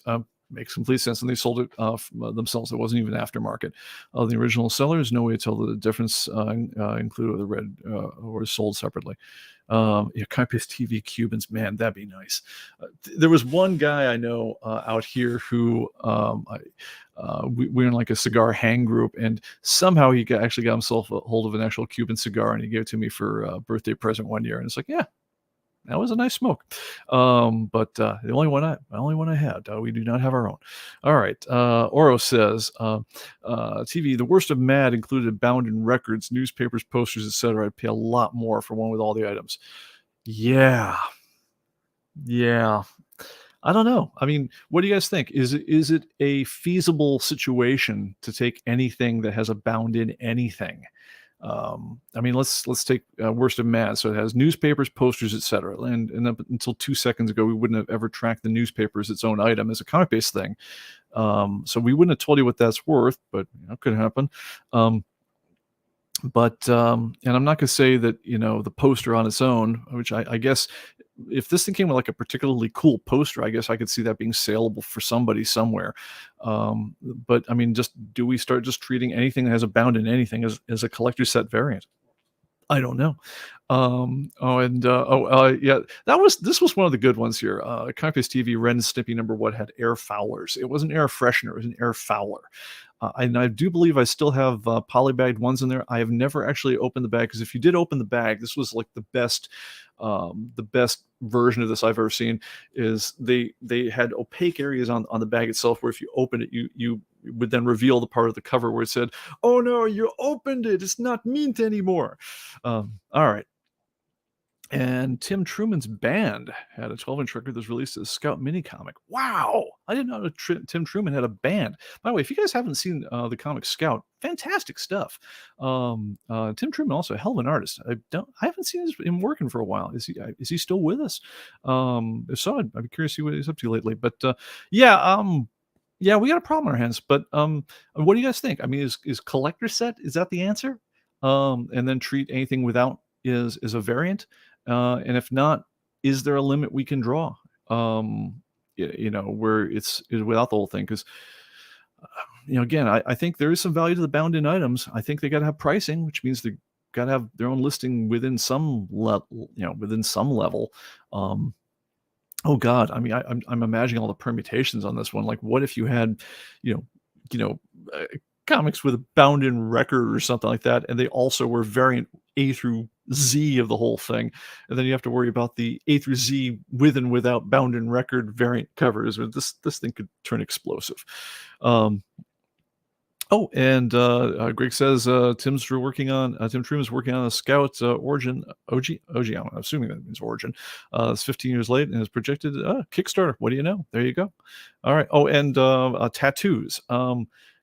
complete sense. And they sold it themselves. It wasn't even aftermarket. The original sellers, no way to tell the difference, included the red or sold separately. ComicBase TV Cubans, man, that'd be nice. There was one guy I know out here who we're in like a cigar hang group, and somehow he actually got himself a hold of an actual Cuban cigar, and he gave it to me for a birthday present one year. And it's like, yeah, that was a nice smoke. But the only one I had. We do not have our own. All right. Oro says, TV, the worst of Mad included bound in records, newspapers, posters, etc. I'd pay a lot more for one with all the items. Yeah. I don't know. I mean, what do you guys think? Is it a feasible situation to take anything that has a bound in anything? I mean, let's take worst of Mad. So it has newspapers, posters, etc. And up until 2 seconds ago, we wouldn't have ever tracked the newspaper as its own item as a comic-based thing. So we wouldn't have told you what that's worth, but it could happen. And I'm not going to say that the poster on its own, which I guess if this thing came with like a particularly cool poster, I guess I could see that being saleable for somebody somewhere. But I mean, do we start just treating anything that has a bound in anything as a collector set variant? I don't know. Yeah, this was one of the good ones here. ComicBase TV Ren and Stimpy #1 had air foulers. It wasn't air freshener, it was an air fouler. And I do believe I still have polybagged ones in there. I have never actually opened the bag, because if you did open the bag, this was like the best version of this I've ever seen. Is they had opaque areas on the bag itself, where if you open it, you would then reveal the part of the cover where it said, "Oh no, you opened it. It's not mint anymore." All right. And Tim Truman's Band had a 12-inch record that was released as a Scout mini comic. Wow! I didn't know Tim Truman had a band. By the way, if you guys haven't seen the comic Scout, fantastic stuff. Tim Truman also a hell of an artist. I haven't seen him working for a while. Is he still with us? If so, I'd be curious to see what he's up to lately. But yeah, we got a problem on our hands. But what do you guys think? I mean, is collector set, is that the answer? And then treat anything without is a variant. And if not, is there a limit we can draw? Where it's without the whole thing? Because again, I think there is some value to the bound in items. I think they got to have pricing, which means they got to have their own listing within some level. Oh God, I mean, I'm imagining all the permutations on this one. Like, what if you had, comics with a bound in record or something like that, and they also were variant A through Z of the whole thing, and then you have to worry about the A through Z with and without bound in record variant covers. Or this thing could turn explosive. And Greg says Tim Truman's working on a Scout Origin OG. I'm assuming that means Origin. It's 15 years late and is projected Kickstarter. What do you know? There you go. All right. Oh, and tattoos.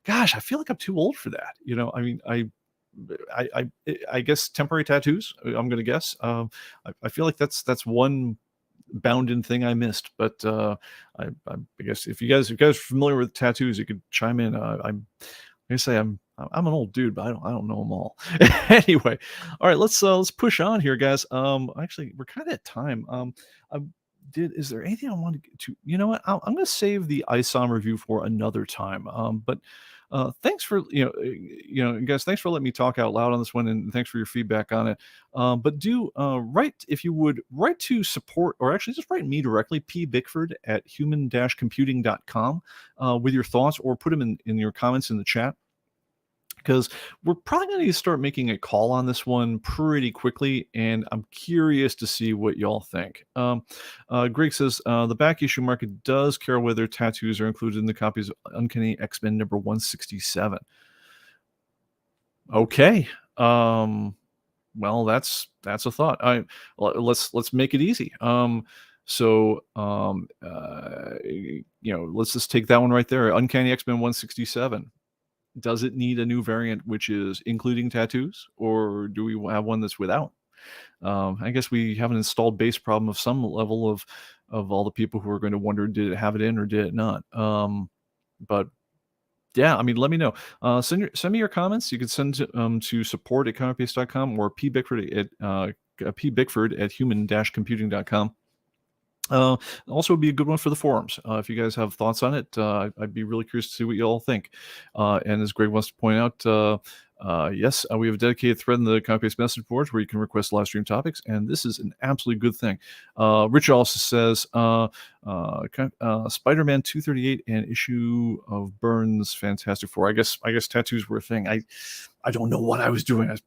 Gosh, I feel like I'm too old for that. I mean, I guess temporary tattoos, I'm gonna guess. I feel like that's one bound-in thing I missed, but I guess if you guys are familiar with tattoos, you could chime in. I'm an old dude, but I don't know them all. Anyway, all right, let's push on here, guys. Actually, we're kind of at time. Is there anything I wanted to? You know what? I'm going to save the ISOM review for another time. But thanks for guys. Thanks for letting me talk out loud on this one, and thanks for your feedback on it. But do write, if you would, write to support, or actually just write me directly, pbickford@human-computing.com, with your thoughts, or put them in your comments in the chat. Because we're probably going to start making a call on this one pretty quickly, and I'm curious to see what y'all think. Greg says, the back issue market does care whether tattoos are included in the copies of Uncanny X-Men #167. Okay. Well, that's a thought. Let's make it easy. Let's just take that one right there. Uncanny X-Men 167. Does it need a new variant which is including tattoos, or do we have one that's without? I guess we have an installed base problem of some level of all the people who are going to wonder, did it have it in or did it not? But yeah, I mean, let me know. Send me your comments. You can send to support@comicbase.com or pbickford at human-computing.com. Also would be a good one for the forums. If you guys have thoughts on it, I'd be really curious to see what you all think. And as Greg wants to point out, yes, we have a dedicated thread in the ComicBase message boards where you can request live stream topics, and this is an absolutely good thing. Richard also says, Spider-Man 238 and issue of Burns Fantastic Four. I guess tattoos were a thing. I don't know what I was doing. I was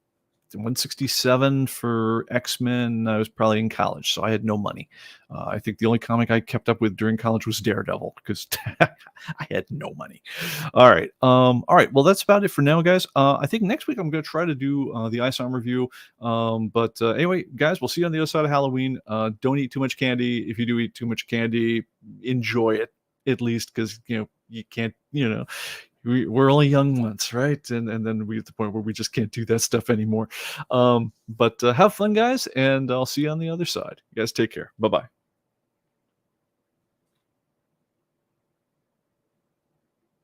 167 for X-Men. I was probably in college, so I had no money. I think the only comic I kept up with during college was Daredevil because I had no money. All right. Well, that's about it for now, guys. I think next week I'm going to try to do the ISOM review. But anyway, guys, we'll see you on the other side of Halloween. Don't eat too much candy. If you do eat too much candy, enjoy it at least, because you can't, we're only young once, right? And then we at the point where we just can't do that stuff anymore. But have fun, guys, and I'll see you on the other side. You guys take care. Bye-bye.